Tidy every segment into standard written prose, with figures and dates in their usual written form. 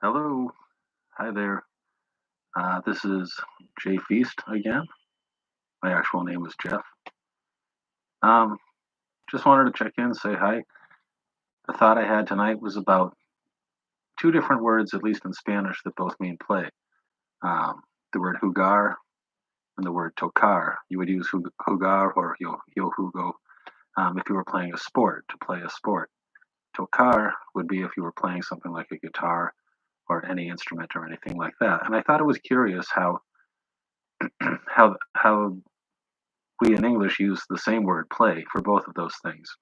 Hello. Hi there. This is Jay Feast again. My actual name is Jeff. Um, just wanted to check in, say hi. The thought I had tonight was about two different words, at least in Spanish, that both mean play. Um, the word jugar and the word tocar. You would use jugar or yo jugo if you were playing a sport, to play a sport. Tocar would be if you were playing something like a guitar or any instrument or anything like that. And I thought it was curious how we in English use the same word play for both of those things.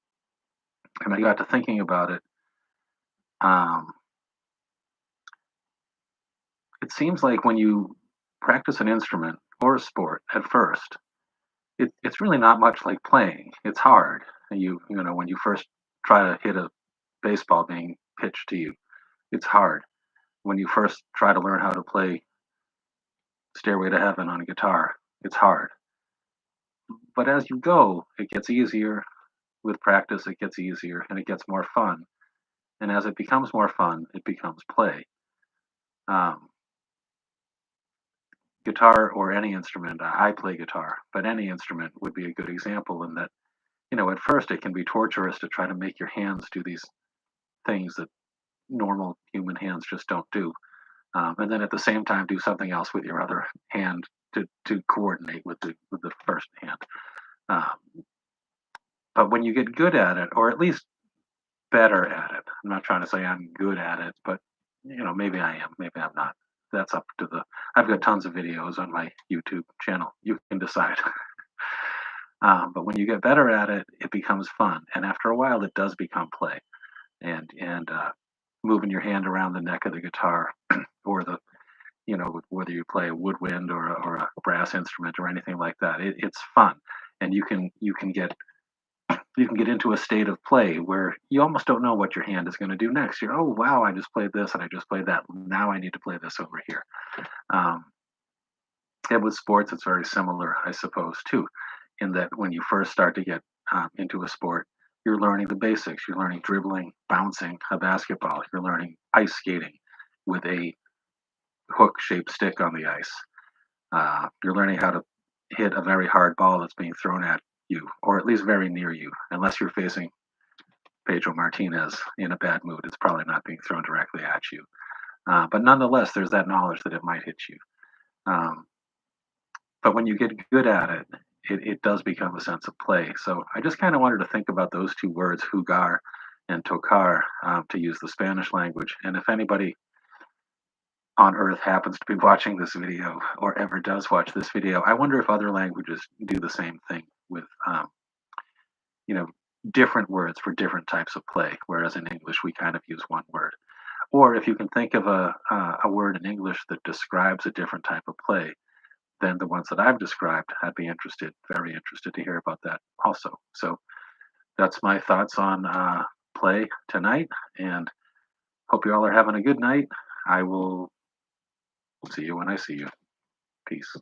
And I got to thinking about it. Um, it seems like when you practice an instrument or a sport at first, it's really not much like playing. It's hard. You know when you first try to hit a baseball being pitched to you, it's hard. When you first try to learn how to play Stairway to Heaven on a guitar, it's hard. But as you go, it gets easier. With practice, it gets easier and it gets more fun. And as it becomes more fun, it becomes play. Um, Guitar or any instrument, I play guitar, but any instrument would be a good example in that, at first it can be torturous to try to make your hands do these things that normal human hands just don't do. And then at the same time, do something else with your other hand to coordinate with the first hand. Um, but when you get good at it, or at least better at it, I'm not trying to say I'm good at it, but maybe I am, maybe I'm not. That's up to the. I've got tons of videos on my YouTube channel. You can decide. But when you get better at it, it becomes fun, and after a while, it does become play. And moving your hand around the neck of the guitar, or whether you play a woodwind or a brass instrument or anything like that, it's fun, and you can get into a state of play where you almost don't know what your hand is going to do next. You're, oh wow, I just played this and I just played that. Now I need to play this over here. Um, and with sports, it's very similar, I suppose, too, in that when you first start to get into a sport, you're learning the basics. You're learning dribbling, bouncing a basketball. You're learning ice skating with a hook-shaped stick on the ice. You're learning how to hit a very hard ball that's being thrown at you, or at least very near you, unless you're facing Pedro Martinez in a bad mood. It's probably not being thrown directly at you. But nonetheless, there's that knowledge that it might hit you. Um, but when you get good at it, it does become a sense of play. So I just kind of wanted to think about those two words, jugar and tocar, to use the Spanish language. And if anybody on earth happens to be watching this video or ever does watch this video, I wonder if other languages do the same thing with, you know, different words for different types of play, whereas in English we kind of use one word. Or if you can think of a word in English that describes a different type of play than the ones that I've described, I'd be very interested to hear about that also. So that's my thoughts on play tonight, and hope you all are having a good night. I will see you when I see you. Peace.